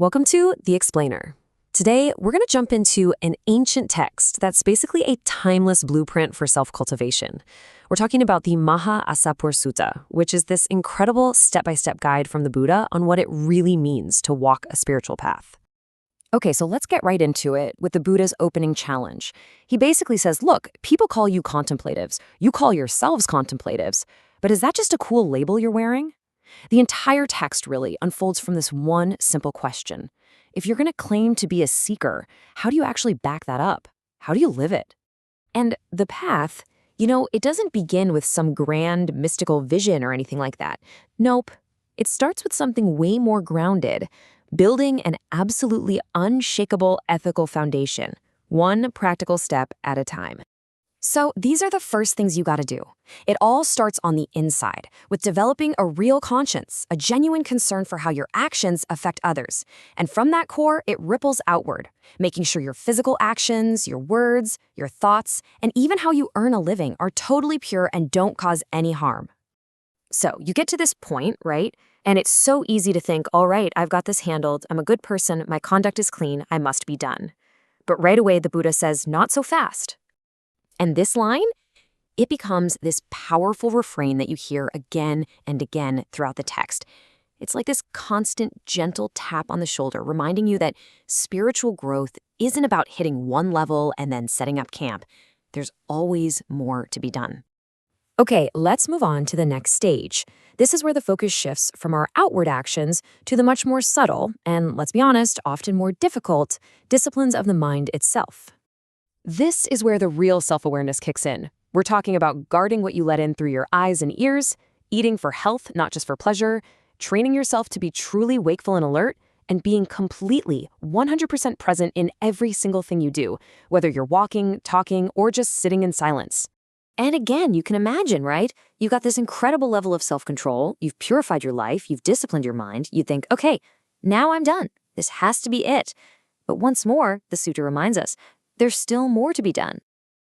Welcome to The Explainer. Today, we're going to jump into an ancient text that's basically a timeless blueprint for self-cultivation. We're talking about the Maha-Assapura Sutta, which is this incredible step-by-step guide from the Buddha on what it really means to walk a spiritual path. Okay, so let's get right into it with the Buddha's opening challenge. He basically says, look, people call you contemplatives. You call yourselves contemplatives. But is that just a cool label you're wearing? The entire text really unfolds from this one simple question. If you're going to claim to be a seeker, how do you actually back that up? How do you live it? And the path, it doesn't begin with some grand mystical vision or anything like that. Nope. It starts with something way more grounded, building an absolutely unshakable ethical foundation, one practical step at a time. So these are the first things you got to do. It all starts on the inside, with developing a real conscience, a genuine concern for how your actions affect others. And from that core, it ripples outward, making sure your physical actions, your words, your thoughts, and even how you earn a living are totally pure and don't cause any harm. So you get to this point, right? And it's so easy to think, all right, I've got this handled. I'm a good person. My conduct is clean. I must be done. But right away, the Buddha says, not so fast. And this line, it becomes this powerful refrain that you hear again and again throughout the text. It's like this constant, gentle tap on the shoulder, reminding you that spiritual growth isn't about hitting one level and then setting up camp. There's always more to be done. Okay, let's move on to the next stage. This is where the focus shifts from our outward actions to the much more subtle, and let's be honest, often more difficult, disciplines of the mind itself. This is where the real self-awareness kicks in. We're talking about guarding what you let in through your eyes and ears, eating for health, not just for pleasure, training yourself to be truly wakeful and alert, and being completely 100% present in every single thing you do, whether you're walking, talking, or just sitting in silence. And again, you can imagine, right? You've got this incredible level of self-control, you've purified your life, you've disciplined your mind, you think, okay, now I'm done. This has to be it. But once more, the sutta reminds us, there's still more to be done.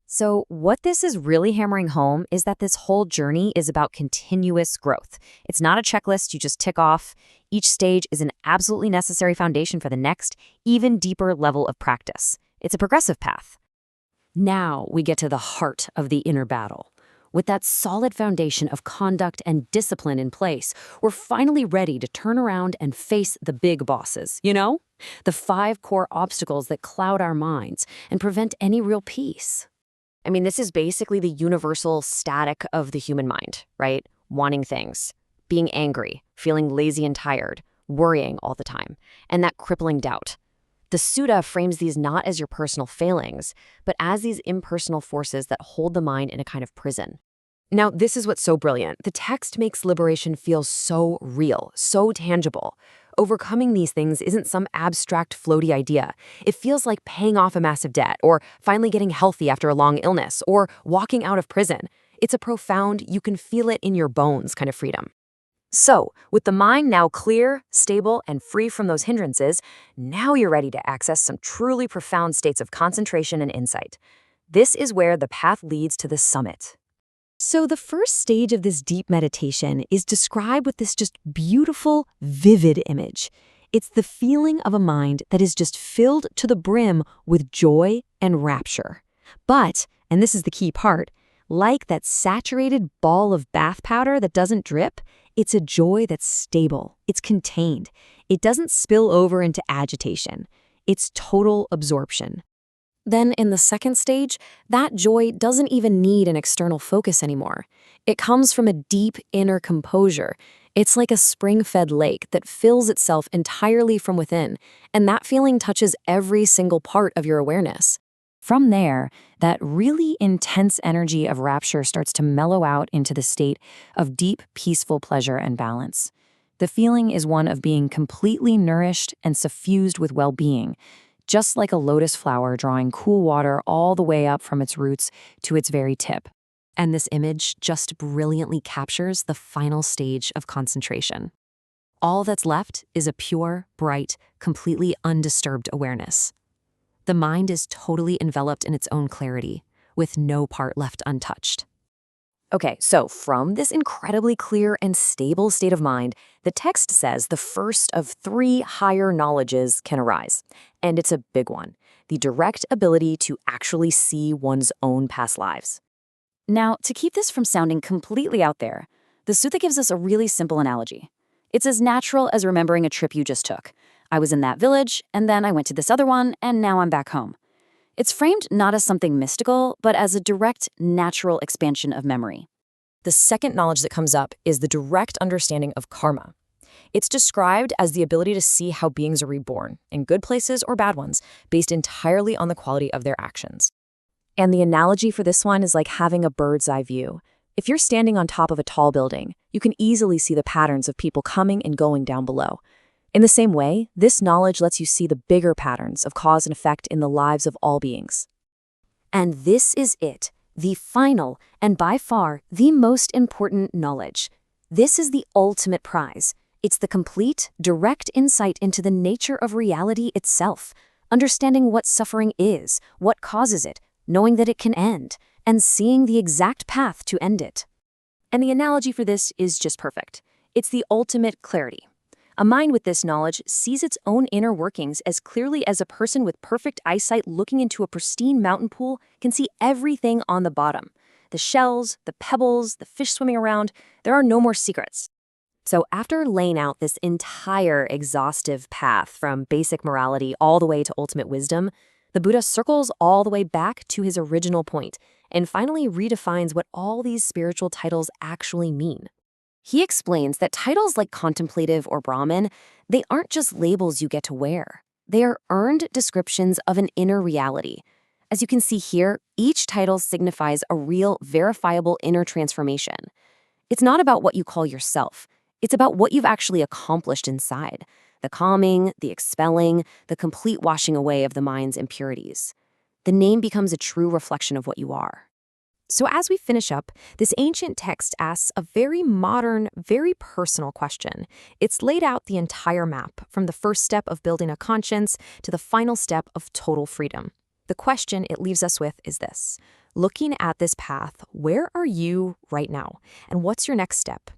So what this is really hammering home is that this whole journey is about continuous growth. It's not a checklist you just tick off. Each stage is an absolutely necessary foundation for the next, even deeper level of practice. It's a progressive path. Now we get to the heart of the inner battle. With that solid foundation of conduct and discipline in place, we're finally ready to turn around and face the big bosses, the 5 core obstacles that cloud our minds and prevent any real peace. I mean, this is basically the universal static of the human mind, right? Wanting things, being angry, feeling lazy and tired, worrying all the time, and that crippling doubt. The sutta frames these not as your personal failings, but as these impersonal forces that hold the mind in a kind of prison. Now, this is what's so brilliant. The text makes liberation feel so real, so tangible. Overcoming these things isn't some abstract, floaty idea. It feels like paying off a massive debt, or finally getting healthy after a long illness, or walking out of prison. It's a profound, you can feel it in your bones kind of freedom. So, with the mind now clear, stable, and free from those hindrances, now you're ready to access some truly profound states of concentration and insight. This is where the path leads to the summit. So the first stage of this deep meditation is described with this just beautiful, vivid image. It's the feeling of a mind that is just filled to the brim with joy and rapture. But, and this is the key part, like that saturated ball of bath powder that doesn't drip, it's a joy that's stable, it's contained. It doesn't spill over into agitation. It's total absorption. Then in the second stage, that joy doesn't even need an external focus anymore. It comes from a deep inner composure. It's like a spring-fed lake that fills itself entirely from within, and that feeling touches every single part of your awareness. From there, that really intense energy of rapture starts to mellow out into the state of deep, peaceful pleasure and balance. The feeling is one of being completely nourished and suffused with well-being, just like a lotus flower drawing cool water all the way up from its roots to its very tip. And this image just brilliantly captures the final stage of concentration. All that's left is a pure, bright, completely undisturbed awareness. The mind is totally enveloped in its own clarity, with no part left untouched. Okay, so from this incredibly clear and stable state of mind, the text says the first of 3 higher knowledges can arise. And it's a big one, the direct ability to actually see one's own past lives. Now, to keep this from sounding completely out there, the sutta gives us a really simple analogy. It's as natural as remembering a trip you just took. I was in that village, and then I went to this other one, and now I'm back home. It's framed not as something mystical, but as a direct, natural expansion of memory. The second knowledge that comes up is the direct understanding of karma. It's described as the ability to see how beings are reborn, in good places or bad ones, based entirely on the quality of their actions. And the analogy for this one is like having a bird's eye view. If you're standing on top of a tall building, you can easily see the patterns of people coming and going down below. In the same way, this knowledge lets you see the bigger patterns of cause and effect in the lives of all beings. And this is it, the final and by far the most important knowledge. This is the ultimate prize. It's the complete, direct insight into the nature of reality itself, understanding what suffering is, what causes it, knowing that it can end, and seeing the exact path to end it. And the analogy for this is just perfect. It's the ultimate clarity. A mind with this knowledge sees its own inner workings as clearly as a person with perfect eyesight looking into a pristine mountain pool can see everything on the bottom. The shells, the pebbles, the fish swimming around, there are no more secrets. So after laying out this entire exhaustive path from basic morality all the way to ultimate wisdom, the Buddha circles all the way back to his original point and finally redefines what all these spiritual titles actually mean. He explains that titles like contemplative or Brahmin, they aren't just labels you get to wear. They are earned descriptions of an inner reality. As you can see here, each title signifies a real, verifiable inner transformation. It's not about what you call yourself. It's about what you've actually accomplished inside. The calming, the expelling, the complete washing away of the mind's impurities. The name becomes a true reflection of what you are. So as we finish up, this ancient text asks a very modern, very personal question. It's laid out the entire map, from the first step of building a conscience to the final step of total freedom. The question it leaves us with is this. Looking at this path, where are you right now? And what's your next step?